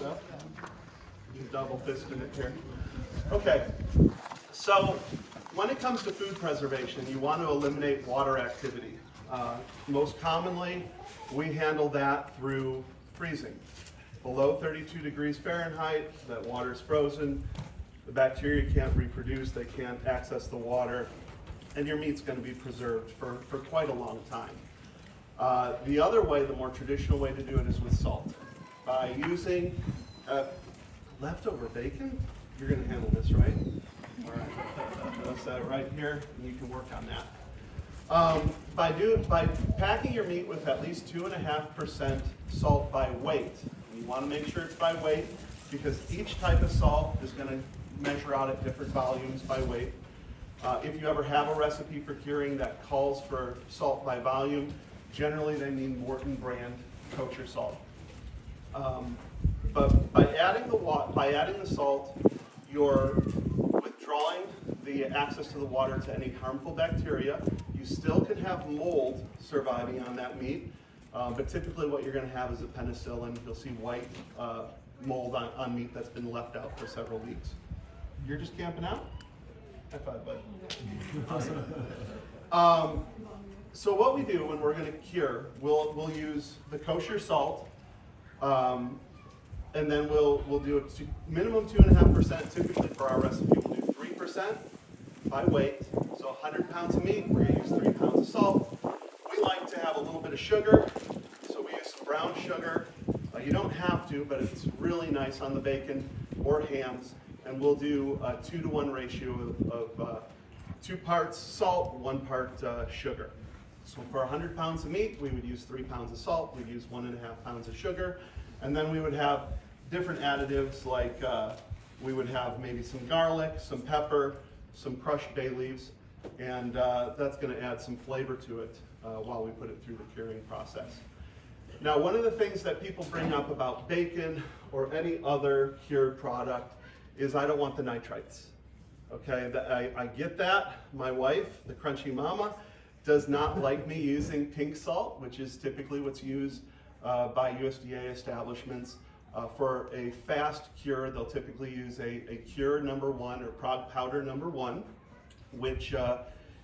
up. You double fisting it here. Okay, so when it comes to food preservation, you want to eliminate water activity. Most commonly, we handle that through freezing. Below 32 degrees Fahrenheit, that water is frozen, the bacteria can't reproduce, they can't access the water, and your meat's going to be preserved for quite a long time. The other way, the more traditional way to do it is with salt. By using leftover bacon, you're going to handle this, right? All right, that's that right here, and you can work on that. By packing your meat with at least 2.5% salt by weight, you want to make sure it's by weight because each type of salt is going to measure out at different volumes by weight. If you ever have a recipe for curing that calls for salt by volume, generally they mean Morton brand kosher salt. But by adding the salt, you're withdrawing the access to the water to any harmful bacteria. You still can have mold surviving on that meat, but typically what you're going to have is a penicillin. You'll see white mold on meat that's been left out for several weeks. You're just camping out? High five, bud. Awesome. So what we do when we're going to cure, we'll use the kosher salt, and then we'll do a minimum 2.5%. Typically for our recipe, we'll do 3% by weight. So 100 pounds of meat, we're going to use 3 pounds of salt. We like to have a little bit of sugar, so we use some brown sugar. You don't have to, but it's really nice on the bacon or hams. And we'll do a 2-to-1 ratio of 2 parts salt, 1 part sugar. So for 100 pounds of meat, we would use 3 pounds of salt, we'd use 1.5 pounds of sugar, and then we would have different additives like we would have maybe some garlic, some pepper, some crushed bay leaves, and that's going to add some flavor to it while we put it through the curing process. Now, one of the things that people bring up about bacon or any other cured product is I don't want the nitrites. Okay, I get that. My wife, the crunchy mama, does not like me using pink salt, which is typically what's used by USDA establishments. For a fast cure, they'll typically use a cure number 1 or prog powder number 1, which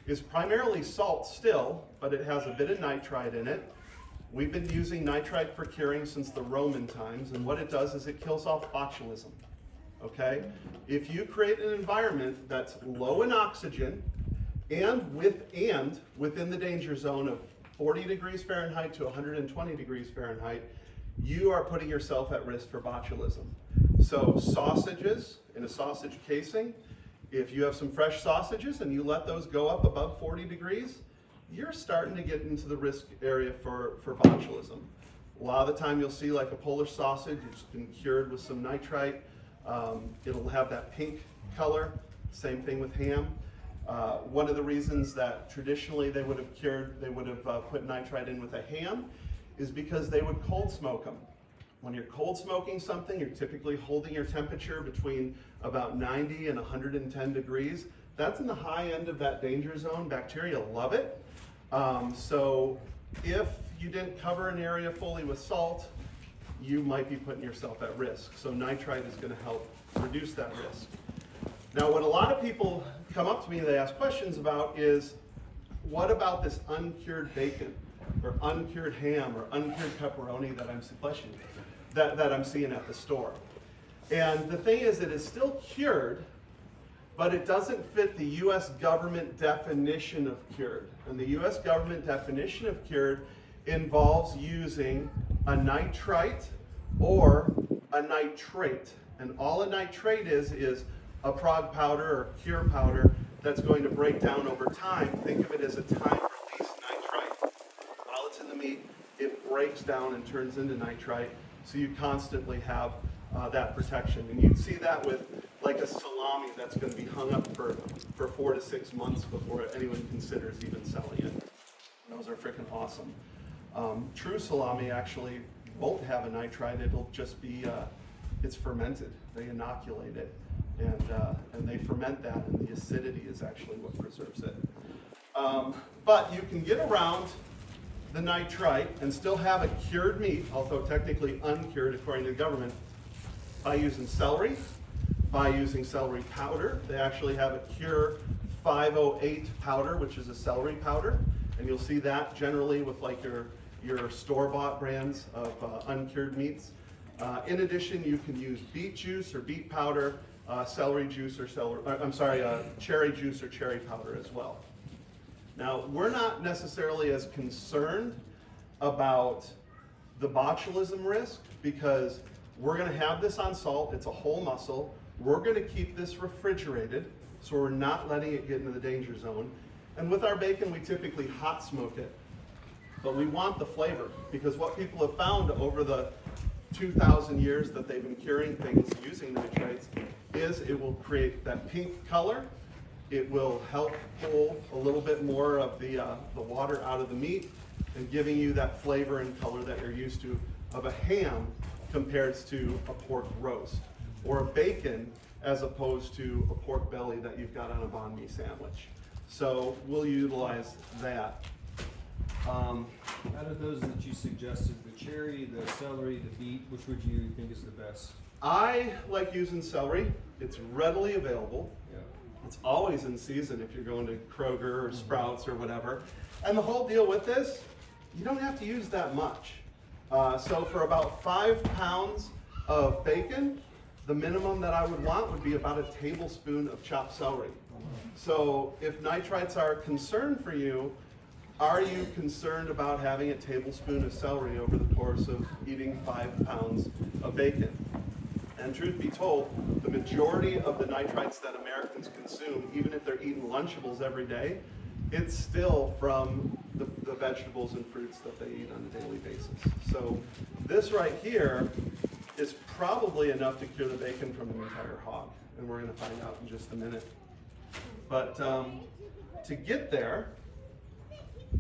is primarily salt still, but it has a bit of nitrite in it. We've been using nitrite for curing since the Roman times, and what it does is it kills off botulism. Okay? If you create an environment that's low in oxygen and within the danger zone of 40 degrees Fahrenheit to 120 degrees Fahrenheit, you are putting yourself at risk for botulism. So sausages in a sausage casing, if you have some fresh sausages and you let those go up above 40 degrees, you're starting to get into the risk area for botulism. A lot of the time you'll see like a Polish sausage, it's been cured with some nitrite. It'll have that pink color. Same thing with ham. One of the reasons that traditionally they would have put nitrite in with a ham is because they would cold smoke them. When you're cold smoking something, you're typically holding your temperature between about 90 and 110 degrees. That's in the high end of that danger zone. Bacteria love it. So if you didn't cover an area fully with salt, you might be putting yourself at risk. So nitrite is going to help reduce that risk. Now, what a lot of people come up to me and they ask questions about is, what about this uncured bacon or uncured ham or uncured pepperoni that I'm seeing at the store? And the thing is, it is still cured, but it doesn't fit the U.S. government definition of cured. And the U.S. government definition of cured involves using a nitrite or a nitrate. And all a nitrate is a prog powder or cure powder that's going to break down over time. Think of it as a time-release nitrite. While it's in the meat, it breaks down and turns into nitrite, so you constantly have that protection. And you'd see that with like a salami that's going to be hung up for 4 to 6 months before anyone considers even selling it. Those are freaking awesome. True salami actually won't have a nitrite. It'll just be, it's fermented. They inoculate it, and they ferment that, and the acidity is actually what preserves it. But you can get around the nitrite and still have a cured meat, although technically uncured according to the government, by using celery, by using celery powder. They actually have a Cure 508 powder, which is a celery powder, and you'll see that generally with like your store-bought brands of uncured meats. In addition, you can use beet juice or beet powder, celery juice or cherry juice or cherry powder as well. Now, we're not necessarily as concerned about the botulism risk because we're going to have this on salt. It's a whole muscle. We're going to keep this refrigerated, so we're not letting it get into the danger zone. And with our bacon, we typically hot smoke it. But we want the flavor, because what people have found over the 2,000 years that they've been curing things using nitrites is it will create that pink color. It will help pull a little bit more of the water out of the meat and giving you that flavor and color that you're used to of a ham compared to a pork roast or a bacon as opposed to a pork belly that you've got on a banh mi sandwich. So we'll utilize that. Out of those that you suggested, the cherry, the celery, the beet, which would you think is the best? I like using celery. It's readily available. Yeah. It's always in season if you're going to Kroger or Sprouts or whatever. And the whole deal with this, you don't have to use that much. So for about 5 pounds of bacon, the minimum that I would want would be about a tablespoon of chopped celery. So if nitrites are a concern for you, are you concerned about having a tablespoon of celery over the course of eating 5 pounds of bacon? And truth be told, the majority of the nitrites that Americans consume, even if they're eating Lunchables every day, it's still from the vegetables and fruits that they eat on a daily basis. So this right here is probably enough to cure the bacon from an entire hog. And we're going to find out in just a minute. But to get there,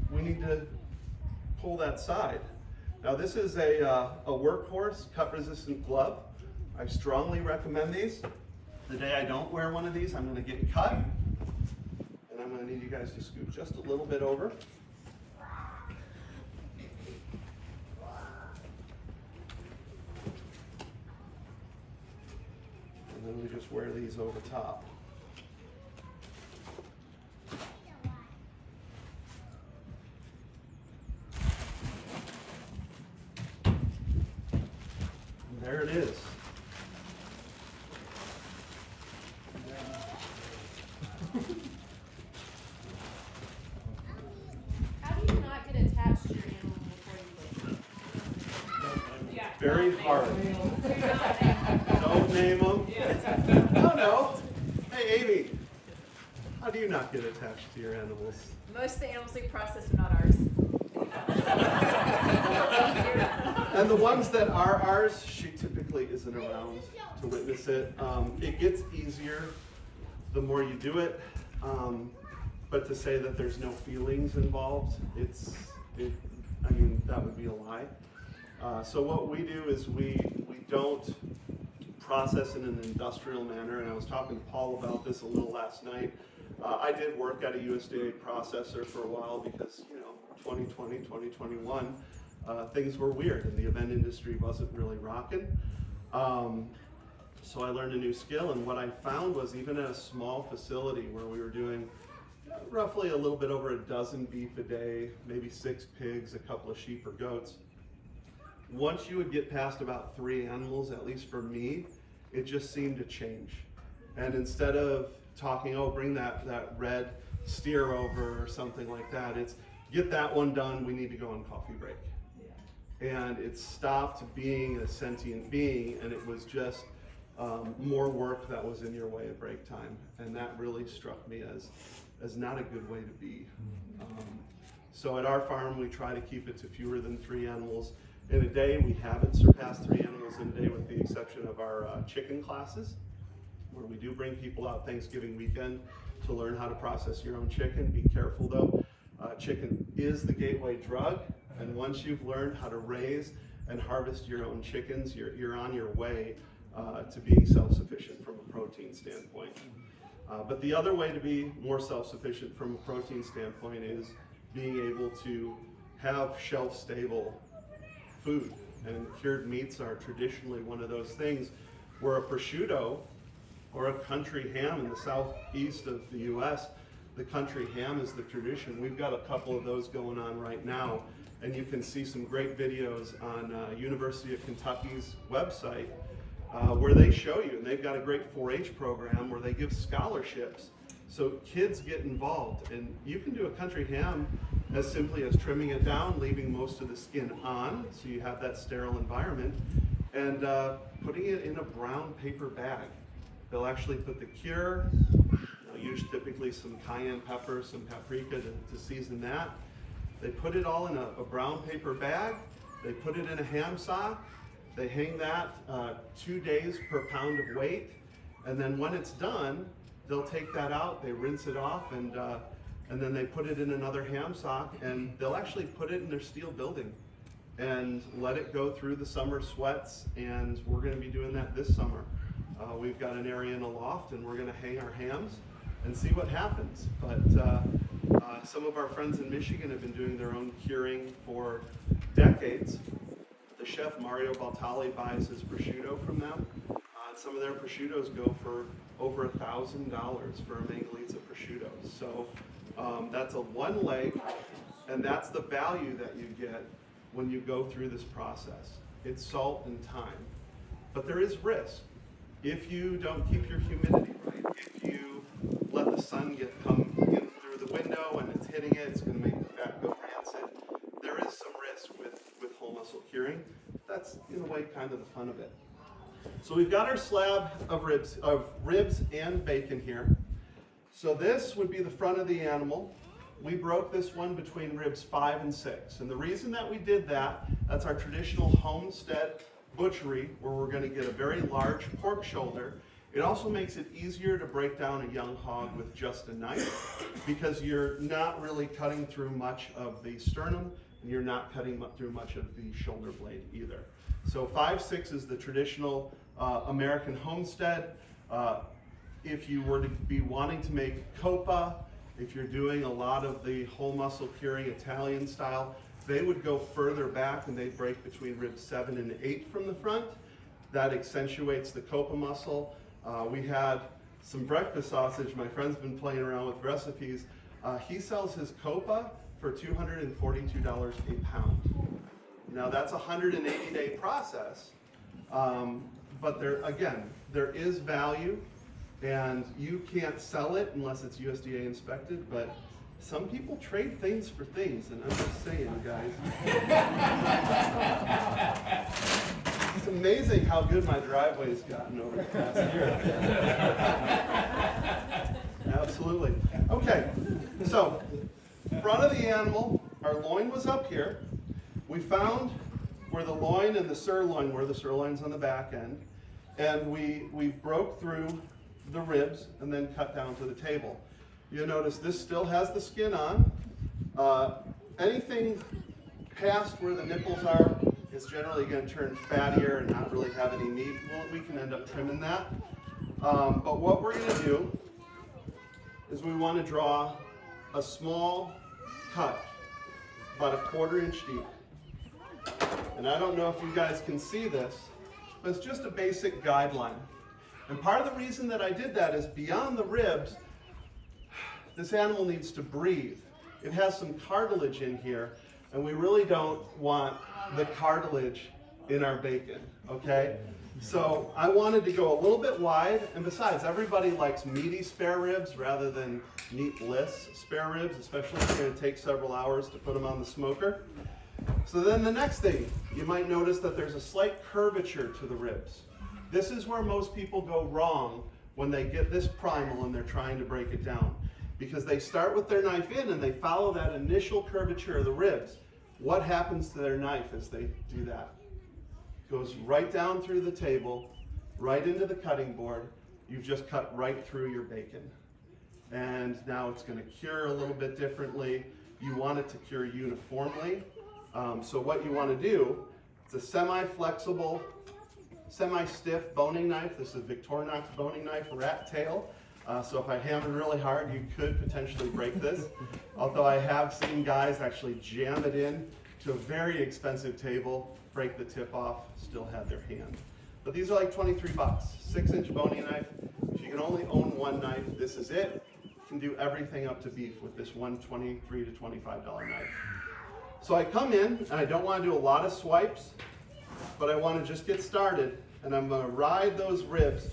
we need to pull that side. Now this is a workhorse cut-resistant glove. I strongly recommend these. The day I don't wear one of these, I'm going to get cut. And I'm going to need you guys to scoot just a little bit over. And then we just wear these over top. And there it is. How do you not get attached to your animal before you leave? Yeah, Very hard. Don't name them. Oh no. Hey Amy, how do you not get attached to your animals? Most of the animals we process are not ours. And the ones that are ours, she typically isn't around to witness it. It gets easier the more you do it, but to say that there's no feelings involved, I mean, that would be a lie. So what we do is we don't process in an industrial manner, and I was talking to Paul about this a little last night. I did work at a USDA processor for a while because, 2020, 2021, things were weird and the event industry wasn't really rocking. So I learned a new skill, and what I found was even at a small facility where we were doing roughly a little bit over a dozen beef a day, maybe 6 pigs, a couple of sheep or goats, once you would get past about 3 animals, at least for me, it just seemed to change. And instead of talking, oh, bring that red steer over or something like that, it's get that one done, we need to go on coffee break. And it stopped being a sentient being, and it was just more work that was in your way at break time. And that really struck me as not a good way to be. So at our farm, we try to keep it to fewer than 3 animals in a day. We haven't surpassed 3 animals in a day with the exception of our chicken classes, where we do bring people out Thanksgiving weekend to learn how to process your own chicken. Be careful though, chicken is the gateway drug, and once you've learned how to raise and harvest your own chickens, you're on your way to being self-sufficient from a protein standpoint. But the other way to be more self-sufficient from a protein standpoint is being able to have shelf-stable food. And cured meats are traditionally one of those things Where a prosciutto or a country ham in the southeast of the US, the country ham is the tradition. We've got a couple of those going on right now, and you can see some great videos on University of Kentucky's website where they show you, and they've got a great 4-H program where they give scholarships so kids get involved. And you can do a country ham as simply as trimming it down, leaving most of the skin on so you have that sterile environment, and putting it in a brown paper bag. They'll actually put the cure, they'll use typically some cayenne pepper, some paprika to season that. They put it all in a brown paper bag, they put it in a ham sock, they hang that 2 days per pound of weight, and then when it's done, they'll take that out, they rinse it off, and then they put it in another ham sock, and they'll actually put it in their steel building and let it go through the summer sweats, and we're going to be doing that this summer. We've got an area in a loft, and we're going to hang our hams and see what happens. But some of our friends in Michigan have been doing their own curing for decades. The chef Mario Baltali buys his prosciutto from them. Some of their prosciuttos go for over $1,000 for a Mangalitsa prosciutto. So that's a one leg, and that's the value that you get when you go through this process. It's salt and time, but there is risk. If you don't keep your humidity right, if you let the sun come in through the window and it's hitting it, it's going to make the fat go rancid. There is some risk with whole muscle curing. That's in a way kind of the fun of it. So we've got our slab of ribs and bacon here. So this would be the front of the animal. We broke this one between ribs 5 and 6. And the reason that we did that, that's our traditional homestead butchery, where we're going to get a very large pork shoulder. It also makes it easier to break down a young hog with just a knife, because you're not really cutting through much of the sternum, and you're not cutting through much of the shoulder blade either. So 5/6 is the traditional American homestead. If you were to be wanting to make copa, if you're doing a lot of the whole muscle curing Italian style, they would go further back and they'd break between ribs 7 and 8 from the front. That accentuates the copa muscle. We had some breakfast sausage. My friend's been playing around with recipes. He sells his copa for $242 a pound. Now that's a 180-day process, but there is value, and you can't sell it unless it's USDA inspected, but some people trade things for things, and I'm just saying, guys. It's amazing how good my driveway's gotten over the past year. Absolutely. Okay, so front of the animal, our loin was up here. We found where the loin and the sirloin were. The sirloin's on the back end, and we broke through the ribs and then cut down to the table. You'll notice this still has the skin on. Anything past where the nipples are is generally going to turn fattier and not really have any meat. Well, we can end up trimming that. But what we're going to do is we want to draw a small cut, about 1/4 inch deep. And I don't know if you guys can see this, but it's just a basic guideline. And part of the reason that I did that is beyond the ribs, this animal needs to breathe. It has some cartilage in here, and we really don't want the cartilage in our bacon, okay? So I wanted to go a little bit wide, and besides, everybody likes meaty spare ribs rather than meatless spare ribs, especially if it's going to take several hours to put them on the smoker. So then the next thing, you might notice that there's a slight curvature to the ribs. This is where most people go wrong when they get this primal and they're trying to break it down, because they start with their knife in and they follow that initial curvature of the ribs. What happens to their knife as they do that? It goes right down through the table, right into the cutting board. You've just cut right through your bacon. And now it's going to cure a little bit differently. You want it to cure uniformly. So what you want to do, it's a semi-flexible, semi-stiff boning knife. This is a Victorinox boning knife, rat tail. So if I hammer really hard, you could potentially break this. Although I have seen guys actually jam it in to a very expensive table, break the tip off, still have their hand. But these are like 23 bucks. 6-inch boning knife. If you can only own one knife, this is it. You can do everything up to beef with this one $23 to $25 knife. So I come in, and I don't want to do a lot of swipes, but I want to just get started, and I'm going to ride those ribs,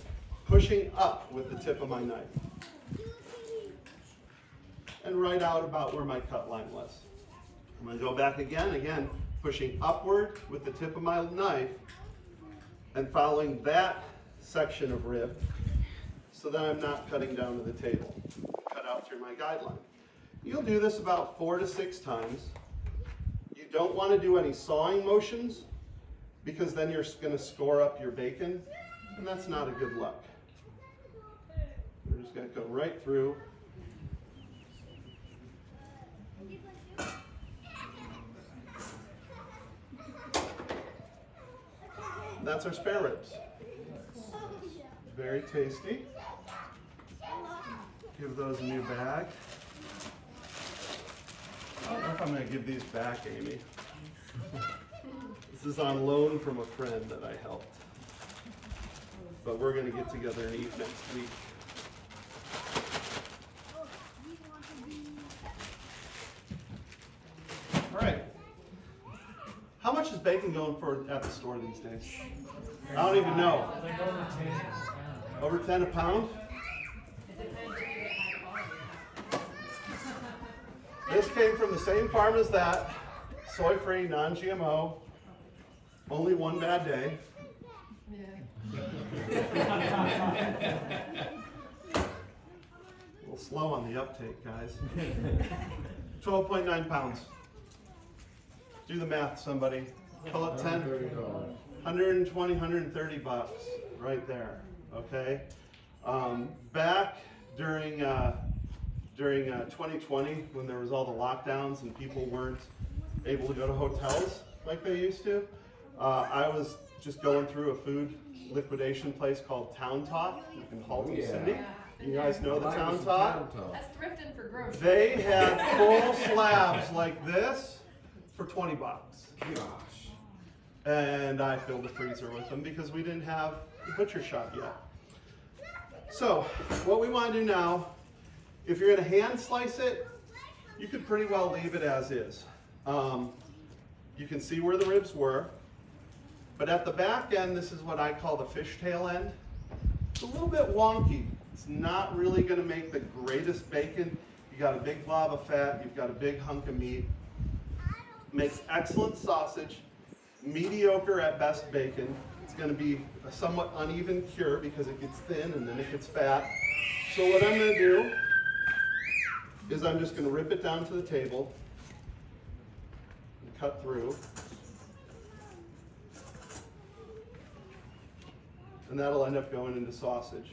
pushing up with the tip of my knife. And right out about where my cut line was. I'm going to go back again, pushing upward with the tip of my knife, and following that section of rib, so that I'm not cutting down to the table. Cut out through my guideline. You'll do this about 4 to 6 times. You don't want to do any sawing motions, because then you're going to score up your bacon, and that's not a good look. We're just going to go right through. That's our spare ribs. Very tasty. Give those a new bag. I don't know if I'm going to give these back, Amy. This is on loan from a friend that I helped. But we're going to get together and eat next week. All right. How much is bacon going for at the store these days? I don't even know. Like over 10. Over 10 a pound? This came from the same farm as that. Soy-free, non-GMO. Only one bad day. Yeah. A little slow on the uptake, guys. 12.9 pounds. Do the math, somebody. Call it 10. 120, 130 bucks right there. Okay. Back during 2020, when there was all the lockdowns and people weren't able to go to hotels like they used to, I was just going through a food liquidation place called Town Talk in Halton City. You guys know the Town Talk? That's thrifting for groceries. They had full slabs like this for 20 bucks. Gosh. And I filled the freezer with them because we didn't have the butcher shop yet. So what we want to do now, if you're going to hand slice it, you could pretty well leave it as is. You can see where the ribs were. But at the back end, this is what I call the fishtail end. It's a little bit wonky. It's not really going to make the greatest bacon. You got a big blob of fat. You've got a big hunk of meat. Makes excellent sausage. Mediocre at best bacon. It's going to be a somewhat uneven cure because it gets thin and then it gets fat. So what I'm going to do is I'm just going to rip it down to the table and cut through. And that'll end up going into sausage.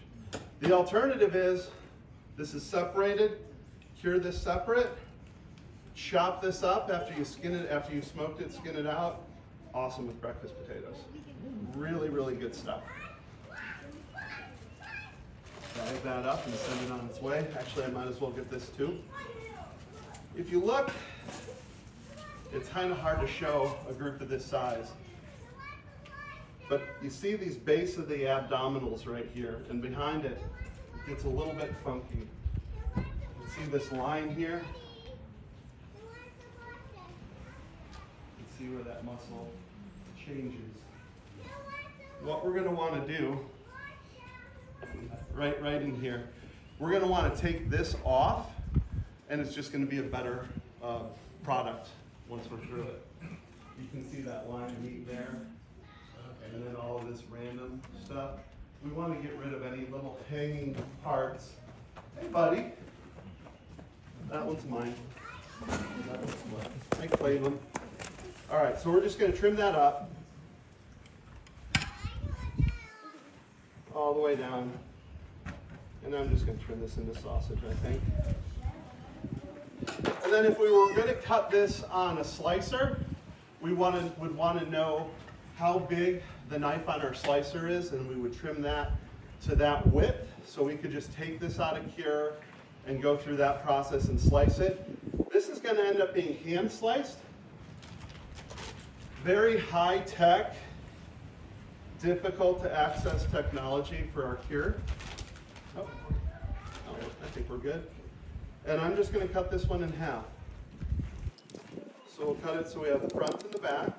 The alternative is, this is separated, cure this separate, chop this up after you skin it, after you've smoked it, skin it out. Awesome with breakfast potatoes. Really, really good stuff. Bag that up and send it on its way. Actually, I might as well get this too. If you look, it's kind of hard to show a group of this size. But you see these base of the abdominals right here, and behind it, it gets a little bit funky. You see this line here? You see where that muscle changes. What we're going to want to do, right in here, we're going to want to take this off, and it's just going to be a better product once we're through it. You can see that line of meat there. And then all of this random stuff. We want to get rid of any little hanging parts. Hey, buddy. That one's mine. That one's mine. I claim them. All right, so we're just going to trim that up. All the way down. And I'm just going to turn this into sausage, I think. And then if we were going to cut this on a slicer, we would want to know how big the knife on our slicer is, and we would trim that to that width, so we could just take this out of cure and go through that process and slice it. This is going to end up being hand sliced. Very high tech, difficult to access technology for our cure. Oh, I think we're good. And I'm just going to cut this one in half. So we'll cut it so we have the front and the back.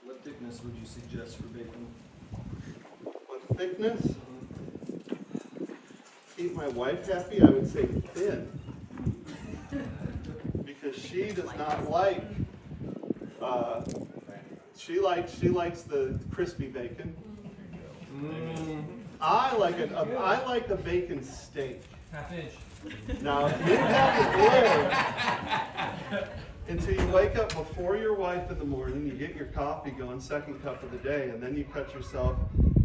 What thickness would you suggest for bacon? What thickness? Keep my wife happy, I would say thin. Because she does not like, she likes the crispy bacon. I like a bacon steak. Half inch. Now, you have to live until you wake up before your wife in the morning, you get your coffee going, second cup of the day, and then you cut yourself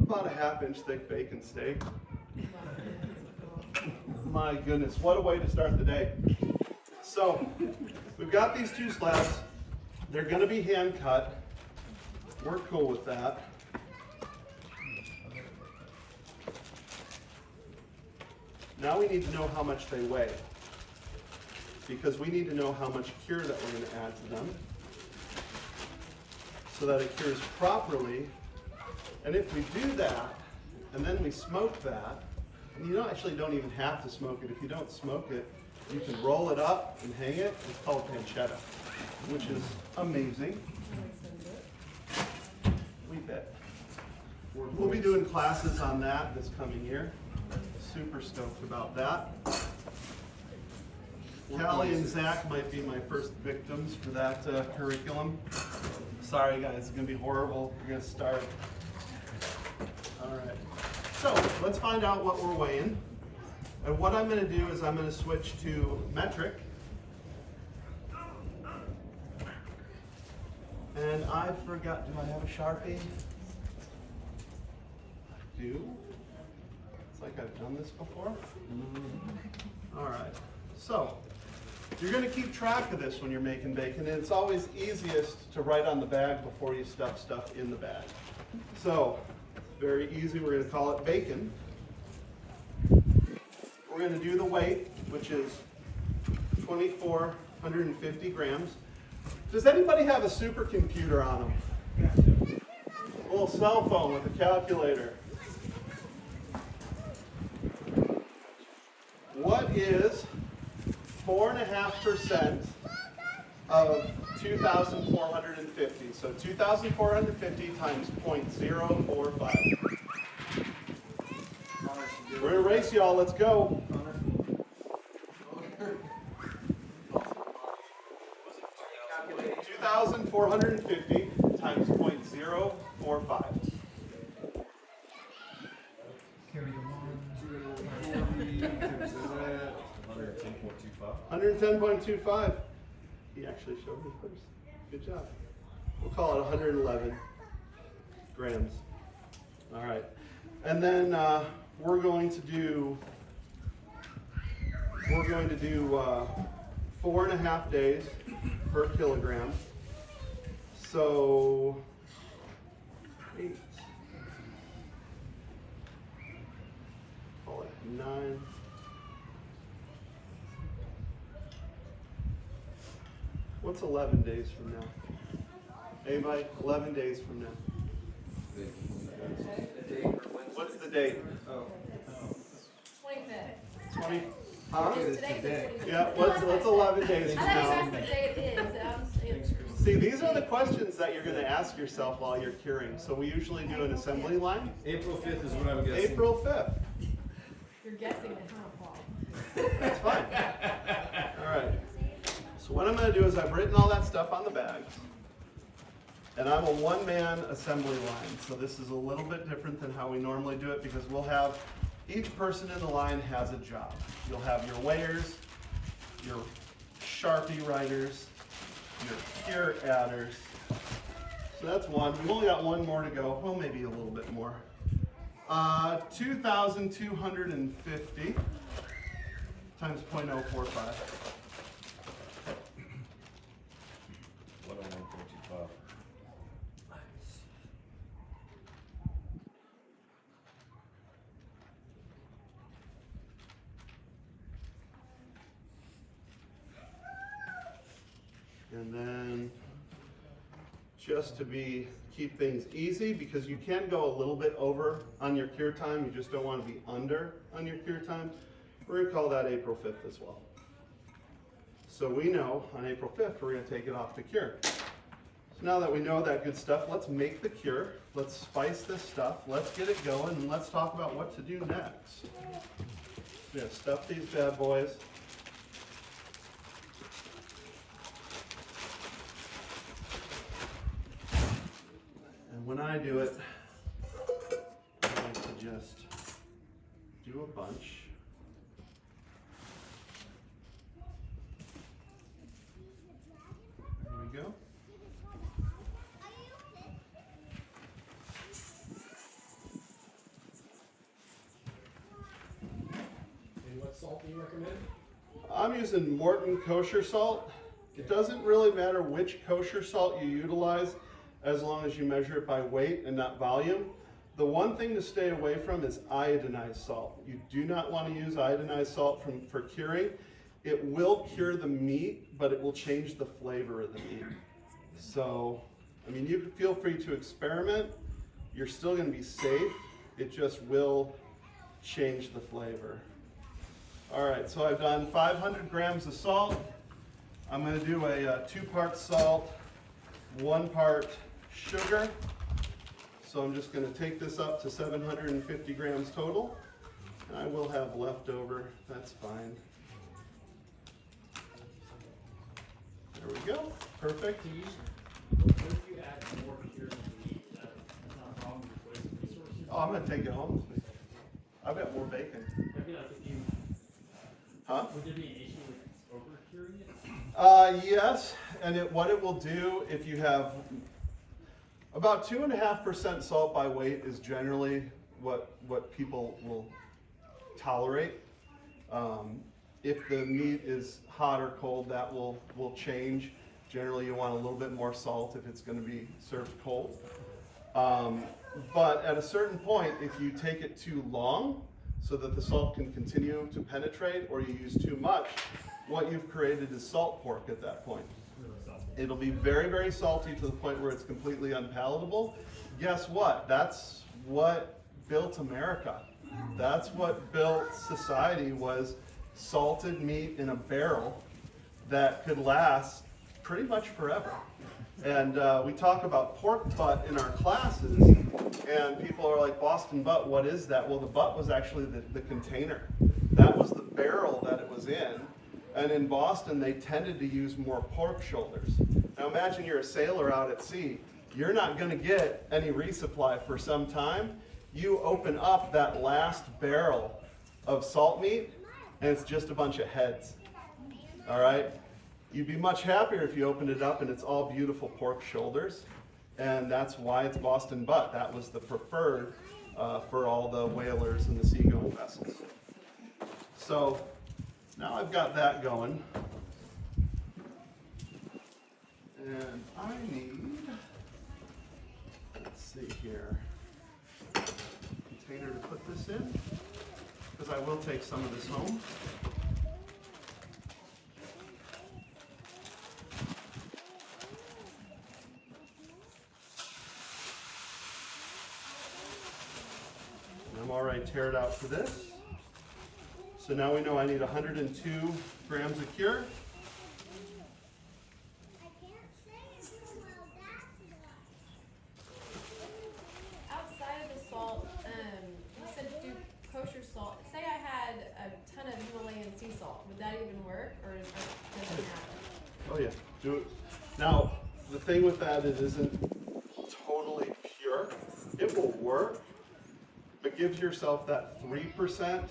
about a half-inch thick bacon steak. My goodness, what a way to start the day. So, we've got these two slabs. They're going to be hand cut. We're cool with that. Now we need to know how much they weigh, because we need to know how much cure that we're going to add to them so that it cures properly. And if we do that, and then we smoke that, and you don't even have to smoke it. If you don't smoke it, you can roll it up and hang it. It's called pancetta, which is amazing. We bet. We'll be doing classes on that this coming year. Super stoked about that. Callie and Zach might be my first victims for that curriculum. Sorry guys, it's gonna be horrible. We're gonna start. All right, so let's find out what we're weighing. And what I'm gonna do is I'm gonna switch to metric. And I forgot, do I have a Sharpie? I do. It's like I've done this before. All right, so you're going to keep track of this when you're making bacon, and it's always easiest to write on the bag before you stuff stuff in the bag. So, very easy, we're going to call it bacon. We're going to do the weight, which is 2,450 grams. Does anybody have a supercomputer on them? A little cell phone with a calculator. What is 4.5% of 2,450? So 2,450 times 0.045. We're going to race y'all. Let's go. 2,450 times 0.045. Carry the one. 110.25. He actually showed me first. Good job. We'll call it 111 grams. All right. And then we're going to do 4.5 days per kilogram. So 8. Call it 9. What's 11 days from now? Anybody? 11 days from now. What's the date? Oh. 25th. 20. Huh? Today's the 25th. Yeah. What's 11 days I from thought you now? asked what day it is. See, these are the questions that you're going to ask yourself while you're curing. So we usually do an assembly line. April 5th is what I'm guessing. April 5th. You're guessing it, huh, Paul? That's fine. All right. So what I'm going to do is I've written all that stuff on the bags. And I'm a one-man assembly line. So this is a little bit different than how we normally do it, because we'll have, each person in the line has a job. You'll have your weighers, your Sharpie writers, your cure adders. So that's one. We've only got one more to go. Well, maybe a little bit more. 2,250 times 0.045. 101.25. And then just to keep things easy, because you can go a little bit over on your cure time. You just don't want to be under on your cure time. We're going to call that April 5th as well. So we know on April 5th we're going to take it off to cure. So now that we know that good stuff, let's make the cure. Let's spice this stuff. Let's get it going, and let's talk about what to do next. We're going to stuff these bad boys. And when I do it, I like to just do a bunch. There we go. And what salt do you recommend? I'm using Morton kosher salt. It doesn't really matter which kosher salt you utilize, as long as you measure it by weight and not volume. The one thing to stay away from is iodinized salt. You do not want to use iodinized salt for curing. It will cure the meat, but it will change the flavor of the meat. So, I mean, you can feel free to experiment. You're still going to be safe. It just will change the flavor. All right, so I've done 500 grams of salt. I'm going to do a 2-part salt, 1 part sugar. So I'm just going to take this up to 750 grams total. And I will have leftover, that's fine. There we go, perfect. What if you add more cure to the meat? That's not a problem with wasting resources? Oh, I'm going to take it home with me. I've got more bacon. I mean, like if you, Huh? would there be an issue with over curing it? Yes, and what it will do, if you have about 2.5% salt by weight is generally what people will tolerate. If the meat is hot or cold, that will change. Generally, you want a little bit more salt if it's going to be served cold. But at a certain point, if you take it too long so that the salt can continue to penetrate, or you use too much, what you've created is salt pork at that point. It'll be very, very salty to the point where it's completely unpalatable. Guess what? That's what built America. That's what built society, was salted meat in a barrel that could last pretty much forever. And we talk about pork butt in our classes, and people are like, Boston butt, what is that? Well, the butt was actually the container. That was the barrel that it was in. And in Boston, they tended to use more pork shoulders. Now imagine you're a sailor out at sea. You're not going to get any resupply for some time. You open up that last barrel of salt meat, and it's just a bunch of heads. All right? You'd be much happier if you opened it up and it's all beautiful pork shoulders. And that's why it's Boston butt. That was the preferred for all the whalers and the seagoing vessels. So now I've got that going. And I need, let's see here, a container to put this in, because I will take some of this home. I'm already teared out for this. So now we know I need 102 grams of cure. Outside of the salt, you said do kosher salt. Say I had a ton of Himalayan sea salt. Would that even work, or does it matter? Oh yeah, do it. Now, the thing with that, it isn't totally pure. It will work, but give yourself that 3%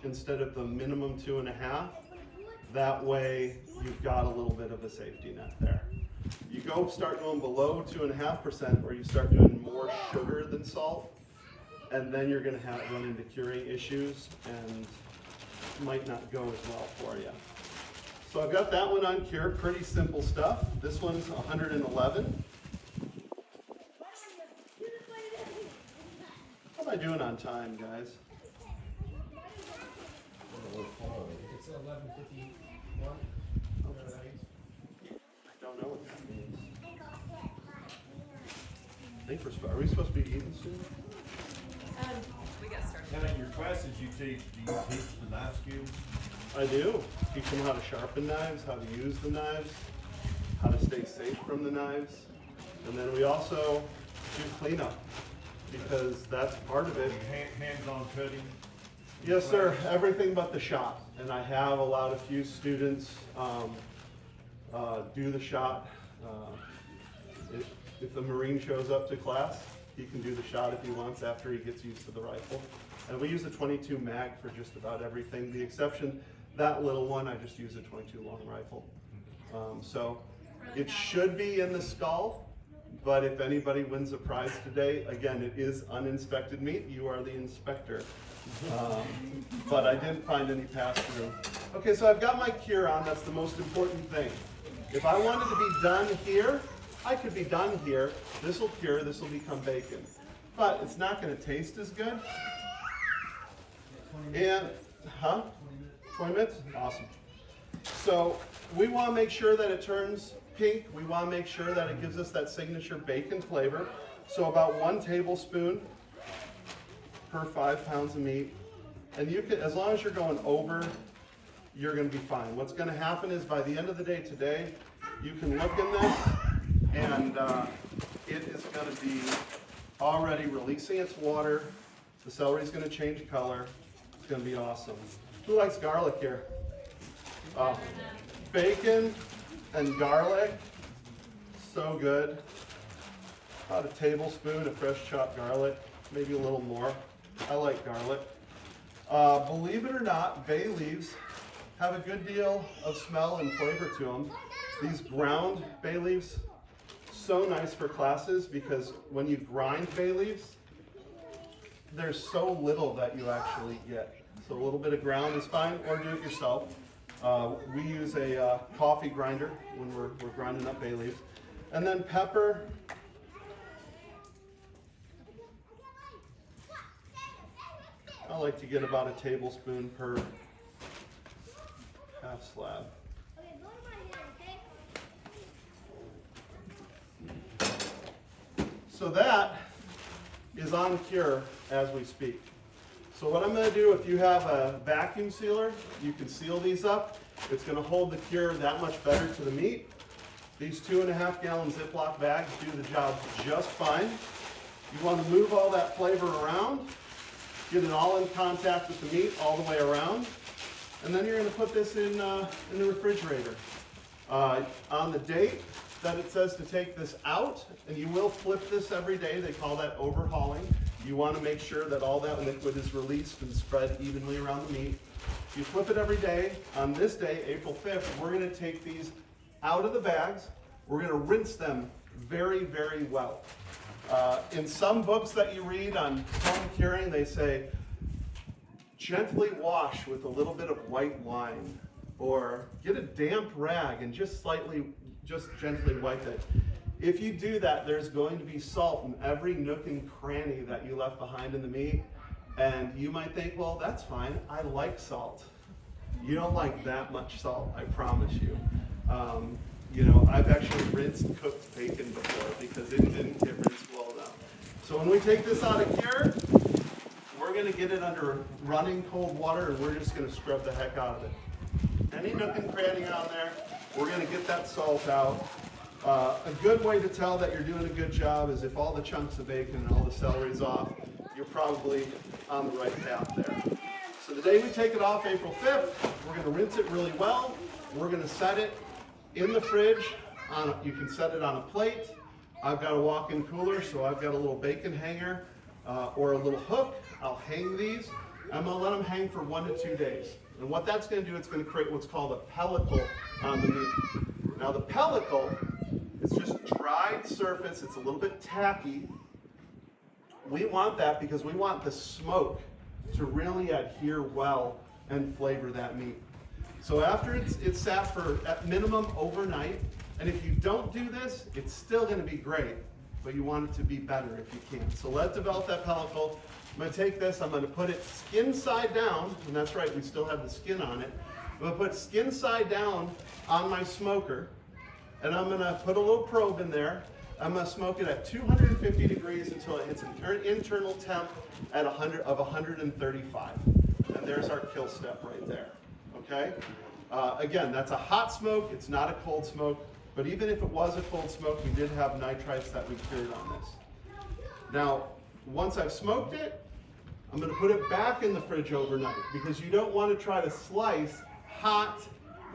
instead of the minimum 2.5. That way, you've got a little bit of a safety net there. You start going below 2.5%, or you start doing more sugar than salt, and then you're going to run into curing issues, and it might not go as well for you. So I've got that one on cure, pretty simple stuff. This one's 111. How am I doing on time, guys? It's 11:51. I don't know what that means. I think are we supposed to be eating soon? We got started. Now, in your classes you teach, do you teach the knife skills? I do. Teach them how to sharpen knives, how to use the knives, how to stay safe from the knives. And then we also do cleanup because that's part of it. Hands-on cutting? Yes, sir. Everything but the shot. And I have allowed a few students do the shot. If the Marine shows up to class, he can do the shot if he wants after he gets used to the rifle. And we use a 22 mag for just about everything. The exception, that little one, I just use a 22 long rifle. So it should be in the skull, but if anybody wins a prize today, again, it is uninspected meat. You are the inspector. But I didn't find any pass-through. Okay, so I've got my cure on. That's the most important thing. If I wanted to be done here, I could be done here. This will cure, this will become bacon. But it's not going to taste as good. And, 20 minutes? Awesome. So we want to make sure that it turns pink. We want to make sure that it gives us that signature bacon flavor. So about 1 tablespoon per 5 pounds of meat. And you can, as long as you're going over, you're going to be fine. What's going to happen is by the end of the day today, you can look in this and it is going to be already releasing its water. The celery is going to change color. It's going to be awesome. Who likes garlic here? Bacon and garlic, so good. About a tablespoon of fresh chopped garlic, maybe a little more. I like garlic. Believe it or not, bay leaves have a good deal of smell and flavor to them. These ground bay leaves, so nice for classes because when you grind bay leaves, there's so little that you actually get. So a little bit of ground is fine, or do it yourself. We use a coffee grinder when we're grinding up bay leaves. And then pepper. I like to get about a tablespoon per half slab. So that is on cure as we speak. So what I'm going to do, if you have a vacuum sealer, you can seal these up. It's going to hold the cure that much better to the meat. These 2.5 gallon Ziploc bags do the job just fine. You want to move all that flavor around, get it all in contact with the meat all the way around, and then you're going to put this in the refrigerator. On the date that it says to take this out, and you will flip this every day, they call that overhauling. You want to make sure that all that liquid is released and spread evenly around the meat. You flip it every day. On this day, April 5th, we're going to take these out of the bags. We're going to rinse them very, very well. In some books that you read on home curing, they say, gently wash with a little bit of white wine, or get a damp rag and just gently wipe it. If you do that, there's going to be salt in every nook and cranny that you left behind in the meat. And you might think, well, that's fine. I like salt. You don't like that much salt, I promise you. I've actually rinsed cooked bacon before because it didn't get rinsed well enough. So when we take this out of cure, we're going to get it under running cold water and we're just going to scrub the heck out of it. Any nook and cranny on there, we're going to get that salt out. A good way to tell that you're doing a good job is if all the chunks of bacon and all the celery is off, you're probably on the right path there. So the day we take it off, April 5th, we're going to rinse it really well. We're going to set it in the fridge. You can set it on a plate. I've got a walk-in cooler, so I've got a little bacon hanger or a little hook. I'll hang these. I'm going to let them hang for 1 to 2 days. And what that's going to do, it's going to create what's called a pellicle on the meat. Now the pellicle, it's just dried surface. It's a little bit tacky. We want that because we want the smoke to really adhere well and flavor that meat. So after it's sat for at minimum overnight, and if you don't do this, it's still going to be great, but you want it to be better if you can. So let's develop that pellicle. I'm going to take this, I'm going to put it skin side down, and that's right, we still have the skin on it. I'm going to put skin side down on my smoker, and I'm going to put a little probe in there, I'm gonna smoke it at 250 degrees until it hits an internal temp at 135. And there's our kill step right there, okay? Again, that's a hot smoke, it's not a cold smoke, but even if it was a cold smoke, we did have nitrites that we cured on this. Now, once I've smoked it, I'm gonna put it back in the fridge overnight because you don't wanna try to slice hot,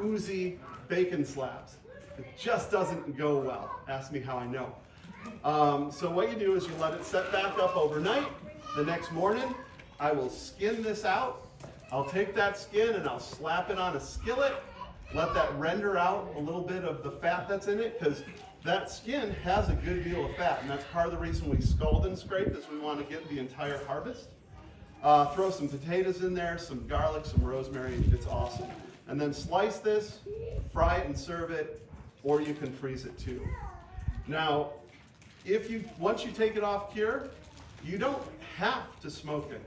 oozy bacon slabs. It just doesn't go well. Ask me how I know. So what you do is you let it set back up overnight. The next morning, I will skin this out. I'll take that skin and I'll slap it on a skillet, let that render out a little bit of the fat that's in it, because that skin has a good deal of fat, and that's part of the reason we scald and scrape, is we want to get the entire harvest. Throw some potatoes in there, some garlic, some rosemary, it's awesome. And then slice this, fry it and serve it, or you can freeze it too. Now, once you take it off cure, you don't have to smoke it.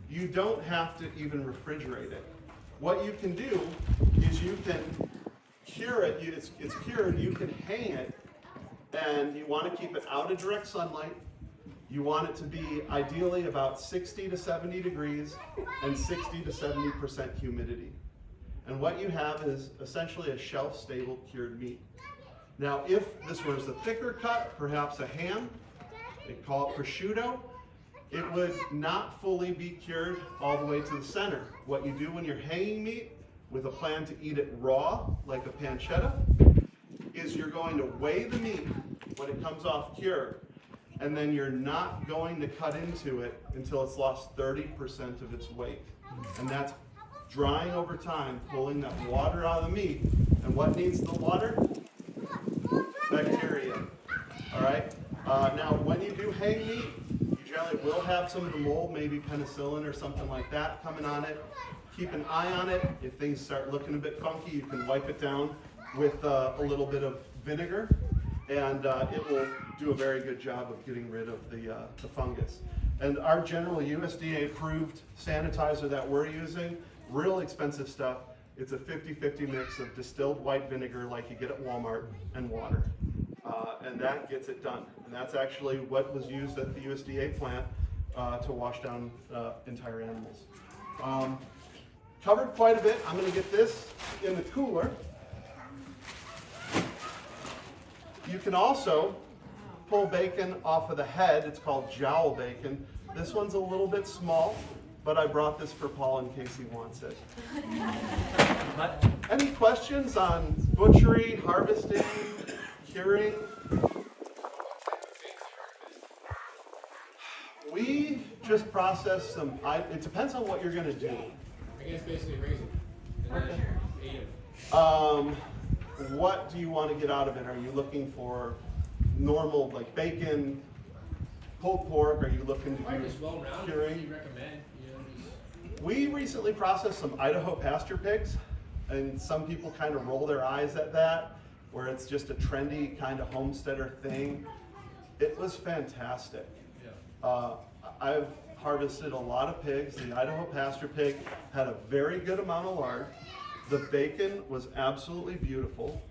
You don't have to even refrigerate it. What you can do is you can cure it, it's cured, you can hang it, and you want to keep it out of direct sunlight. You want it to be ideally about 60 to 70 degrees and 60 to 70% humidity. And what you have is essentially a shelf-stable cured meat. Now, if this was a thicker cut, perhaps a ham, they call it prosciutto, it would not fully be cured all the way to the center. What you do when you're hanging meat with a plan to eat it raw, like a pancetta, is you're going to weigh the meat when it comes off cured, and then you're not going to cut into it until it's lost 30% of its weight. And that's drying over time, pulling that water out of the meat. And what needs the water? Bacteria. All right? Now, when you do hang meat, you generally will have some of the mold, maybe penicillin or something like that coming on it. Keep an eye on it. If things start looking a bit funky, you can wipe it down with a little bit of vinegar, and it will do a very good job of getting rid of the fungus. And our general USDA approved sanitizer that we're using, real expensive stuff. It's a 50-50 mix of distilled white vinegar like you get at Walmart and water. And that gets it done. And that's actually what was used at the USDA plant to wash down entire animals. Covered quite a bit. I'm going to get this in the cooler. You can also pull bacon off of the head. It's called jowl bacon. This one's a little bit small, but I brought this for Paul in case he wants it. Any questions on butchery, harvesting, curing? We just process some, it depends on what you're going to do. I guess basically raising. And then eat 'em. What do you want to get out of it? Are you looking for normal, like bacon, pulled pork? Are you looking to Probably do just well-rounded. What do curing? you recommend? You know, just We recently processed some Idaho pasture pigs, and some people kind of roll their eyes at that, where it's just a trendy kind of homesteader thing. It was fantastic. yeah. I've harvested a lot of pigs. The Idaho pasture pig had a very good amount of lard. The bacon was absolutely beautiful.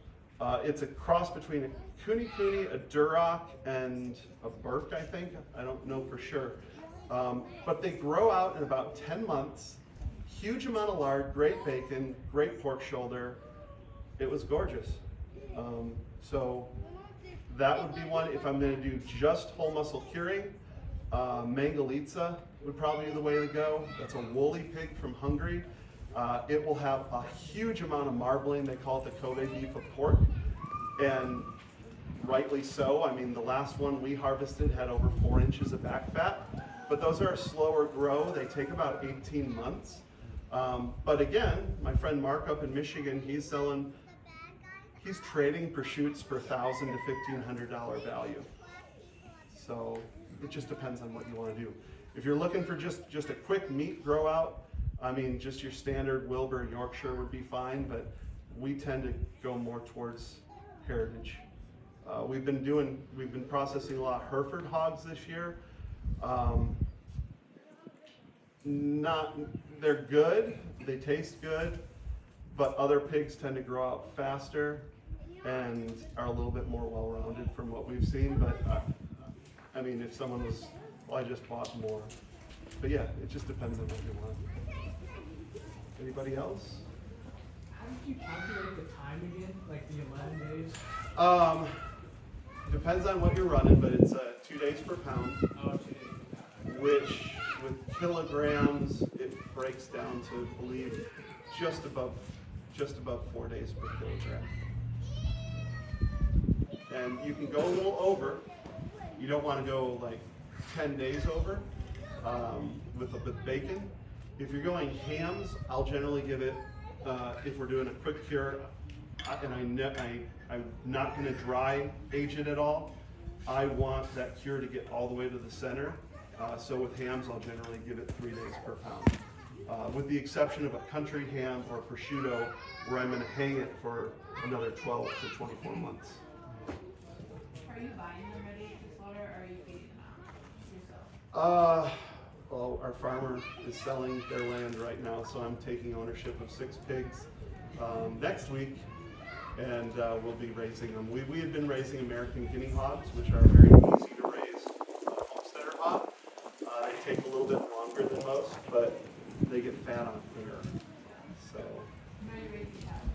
It's a cross between a kuni, a Duroc, and a Burke, I think. I don't know for sure. But they grow out in about 10 months. Huge amount of lard, great bacon, great pork shoulder. It was gorgeous. So that would be one. If I'm going to do just whole muscle curing, Mangalitsa would probably be the way to go. That's a woolly pig from Hungary. It will have a huge amount of marbling. They call it the Kobe beef of pork, and rightly so. I mean, the last one we harvested had over 4 inches of back fat, but those are a slower grow. They take about 18 months. But again, my friend Mark up in Michigan, he's trading prosciuttos for $1,000 to $1,500 value. So it just depends on what you want to do. If you're looking for just a quick meat grow out, I mean, just your standard Wilbur, Yorkshire would be fine, but we tend to go more towards heritage. We've been processing a lot of Hereford hogs this year. They're good, they taste good, but other pigs tend to grow out faster. and are a little bit more well-rounded from what we've seen, but I mean, if someone was, well, I just bought more. But yeah, it just depends on what you want. Anybody else? How did you calculate the time again? Like the 11 days? Depends on what you're running, but it's 2 days per pound, Oh, 2 days. which with kilograms, it breaks down to, I believe, just above 4 days per kilogram. And you can go a little over. You don't want to go like 10 days over with bacon. If you're going hams, I'll generally give it, if we're doing a quick cure, and I'm not going to dry age it at all. I want that cure to get all the way to the center. So with hams, I'll generally give it 3 days per pound. With the exception of a country ham or prosciutto, where I'm going to hang it for another 12 to 24 months. Are you buying them ready to slaughter, or are you feeding them out yourself? Well, our farmer is selling their land right now, so I'm taking ownership of 6 pigs next week, and we'll be raising them. We had been raising American guinea hogs, which are very easy to raise homesteader hog. They take a little bit longer than most, but they get fat on here. So, Are you raising cattle?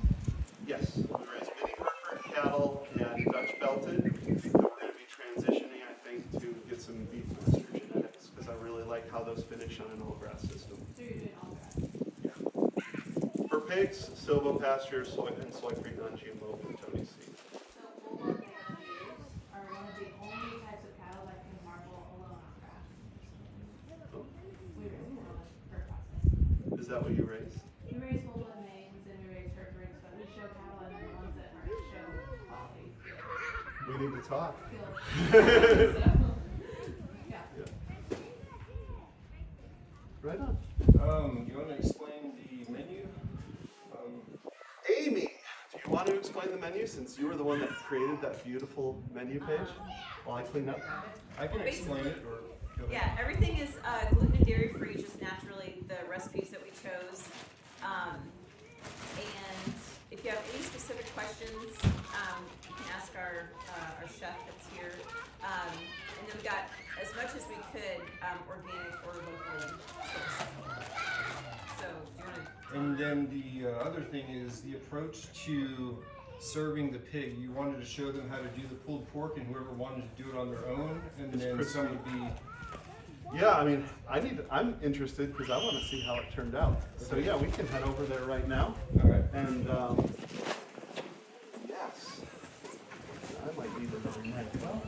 yes, we raise mini Hereford cattle and Dutch belted. We're going to be transitioning, I think, to get some beef master genetics, because I really like how those finish on an all-grass system. So you're doing all grass. Yeah. For pigs, silvopasture, soy-free, non-GMO, and Tony seed. So what we're gonna use are one of the only types of cattle that can marble alone on grass. We raise more on per process. Is that what you raise? We raise whole blood mains and we raise Herefords, but we show cattle and the ones that aren't show quality. We need to talk. So, yeah. Yeah. Right on. You want to explain the menu? Amy, do you want to explain the menu, since you were the one that created that beautiful menu page while I clean up? I can explain it, or go ahead. Yeah, everything is gluten and dairy free, just naturally the recipes that we chose. And if you have any specific questions, you can ask our chef that's here. And then we got as much as we could organic or locally sourced. So, do you want to? And then the other thing is the approach to serving the pig. You wanted to show them how to do the pulled pork, and whoever wanted to do it on their own, and It's then crispy. some would be. Yeah, I mean, I'm interested because I want to see how it turned out. So yeah, we can head over there right now. All right. And yes, I might need another mic. Well,